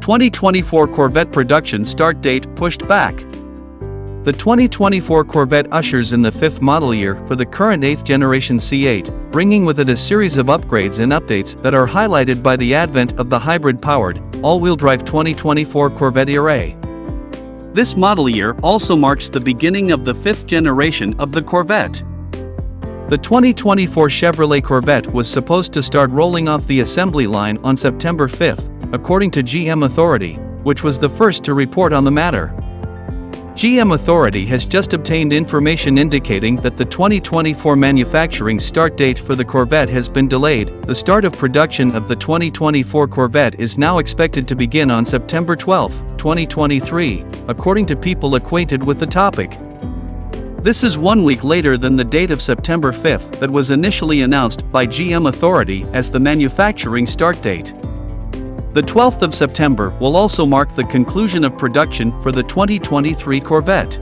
2024 Corvette production start date pushed back. The 2024 Corvette ushers in the 5th model year for the current 8th generation C8, bringing with it a series of upgrades and updates that are highlighted by the advent of the hybrid-powered, all-wheel drive 2024 Corvette E-Ray. This model year also marks the beginning of the 5th generation of the Corvette. The 2024 Chevrolet Corvette was supposed to start rolling off the assembly line on September 5, according to GM Authority, which was the first to report on the matter. GM Authority has just obtained information indicating that the 2024 manufacturing start date for the Corvette has been delayed. The start of production of the 2024 Corvette is now expected to begin on September 12, 2023, according to people acquainted with the topic. This is 1 week later than the date of September 5 that was initially announced by GM Authority as the manufacturing start date. The 12th of September will also mark the conclusion of production for the 2023 Corvette.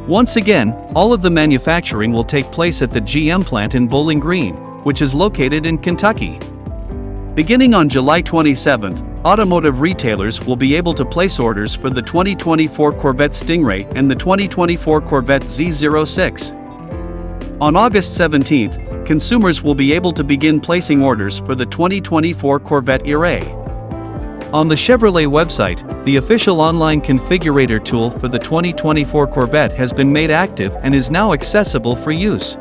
Once again, all of the manufacturing will take place at the GM plant in Bowling Green, which is located in Kentucky. Beginning on July 27, automotive retailers will be able to place orders for the 2024 Corvette Stingray and the 2024 Corvette Z06. On August 17, consumers will be able to begin placing orders for the 2024 Corvette E-Ray. On the Chevrolet website, the official online configurator tool for the 2024 Corvette has been made active and is now accessible for use.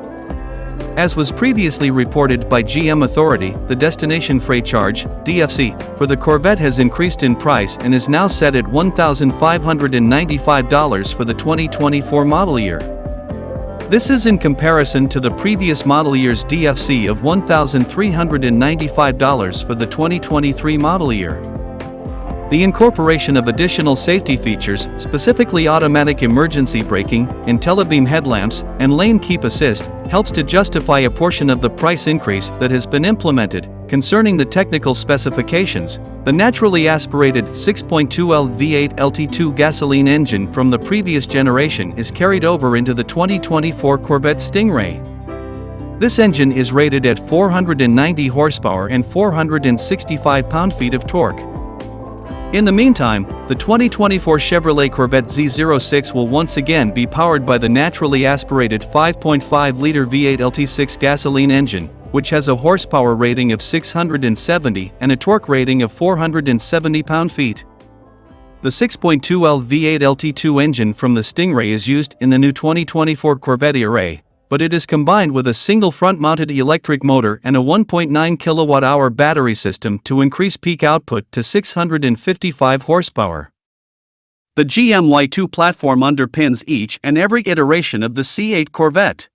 As was previously reported by GM Authority, the destination freight charge, DFC, for the Corvette has increased in price and is now set at $1,595 for the 2024 model year. This is in comparison to the previous model year's DFC of $1,395 for the 2023 model year. The incorporation of additional safety features, specifically automatic emergency braking, IntelliBeam headlamps, and lane keep assist, helps to justify a portion of the price increase that has been implemented. Concerning the technical specifications, the naturally aspirated 6.2L V8 LT2 gasoline engine from the previous generation is carried over into the 2024 Corvette Stingray. This engine is rated at 490 horsepower and 465 pound-feet of torque. In the meantime, the 2024 Chevrolet Corvette Z06 will once again be powered by the naturally aspirated 5.5-liter V8 LT6 gasoline engine, which has a horsepower rating of 670 and a torque rating of 470 pound-feet. The 6.2L V8 LT2 engine from the Stingray is used in the new 2024 Corvette E-Ray, but it is combined with a single front-mounted electric motor and a 1.9 kWh battery system to increase peak output to 655 horsepower. The GM Y2 platform underpins each and every iteration of the C8 Corvette.